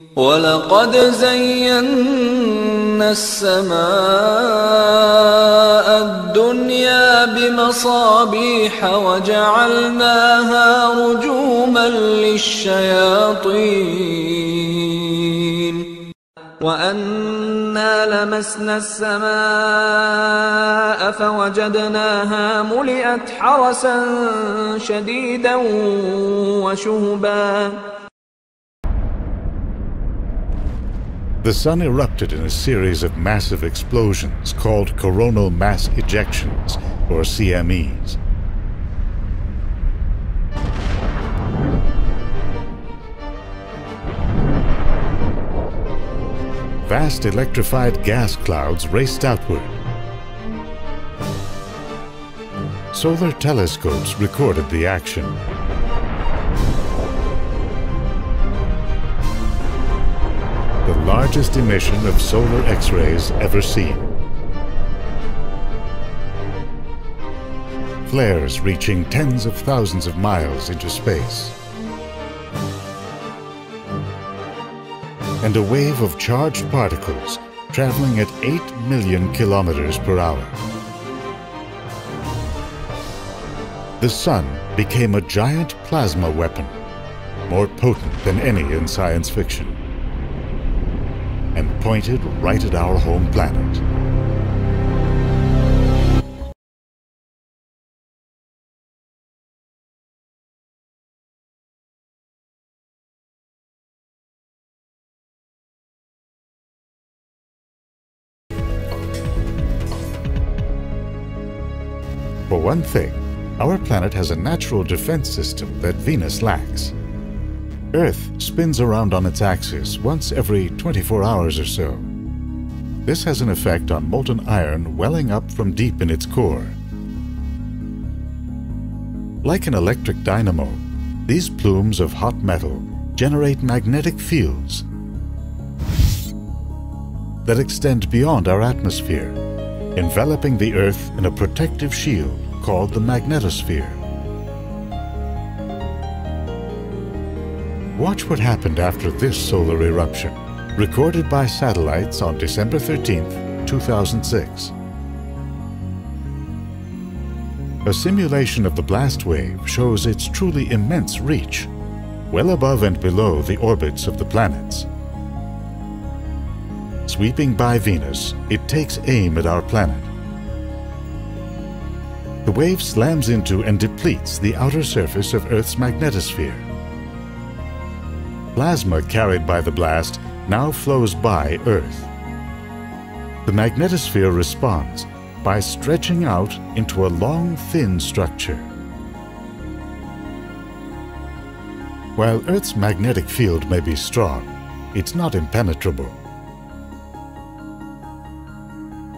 وَلَقَدْ زَيَّنَّا السَّمَاءَ الدُّنْيَا بِمَصَابِيحَ وَجَعَلْنَاهَا رُجُومًا لِلشَّيَاطِينِ وَأَنَّا لَمَسْنَا السَّمَاءَ فَوَجَدْنَاهَا مُلِئَتْ حَرَسًا شَدِيدًا وَشُهُبًا. The Sun erupted in a series of massive explosions called coronal mass ejections, or CMEs. Vast electrified gas clouds raced outward. Solar telescopes recorded the action. The largest emission of solar X-rays ever seen. Flares reaching tens of thousands of miles into space. And a wave of charged particles traveling at 8 million kilometers per hour. The Sun became a giant plasma weapon, more potent than any in science fiction, and pointed right at our home planet. For one thing, our planet has a natural defense system that Venus lacks. Earth spins around on its axis once every 24 hours or so. This has an effect on molten iron welling up from deep in its core. Like an electric dynamo, these plumes of hot metal generate magnetic fields that extend beyond our atmosphere, enveloping the Earth in a protective shield called the magnetosphere. Watch what happened after this solar eruption, recorded by satellites on December 13, 2006. A simulation of the blast wave shows its truly immense reach, well above and below the orbits of the planets. Sweeping by Venus, it takes aim at our planet. The wave slams into and depletes the outer surface of Earth's magnetosphere. Plasma carried by the blast now flows by Earth. The magnetosphere responds by stretching out into a long, thin structure. While Earth's magnetic field may be strong, it's not impenetrable.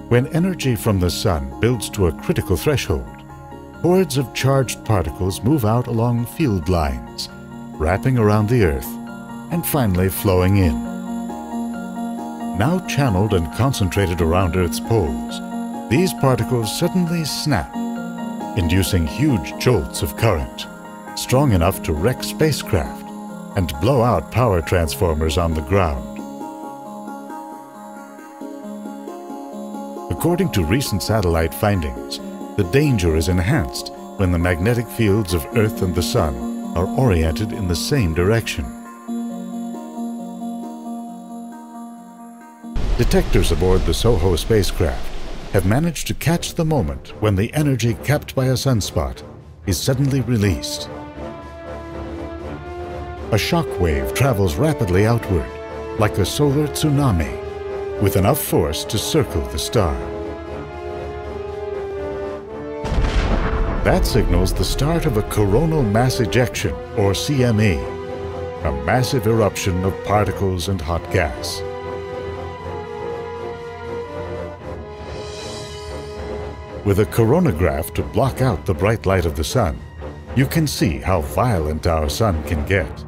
When energy from the Sun builds to a critical threshold, hordes of charged particles move out along field lines, wrapping around the Earth, and finally flowing in. Now channeled and concentrated around Earth's poles, these particles suddenly snap, inducing huge jolts of current, strong enough to wreck spacecraft and blow out power transformers on the ground. According to recent satellite findings, the danger is enhanced when the magnetic fields of Earth and the Sun are oriented in the same direction. Detectors aboard the SOHO spacecraft have managed to catch the moment when the energy kept by a sunspot is suddenly released. A shock wave travels rapidly outward, like a solar tsunami, with enough force to circle the star. That signals the start of a coronal mass ejection, or CME, a massive eruption of particles and hot gas. With a coronagraph to block out the bright light of the Sun, you can see how violent our Sun can get.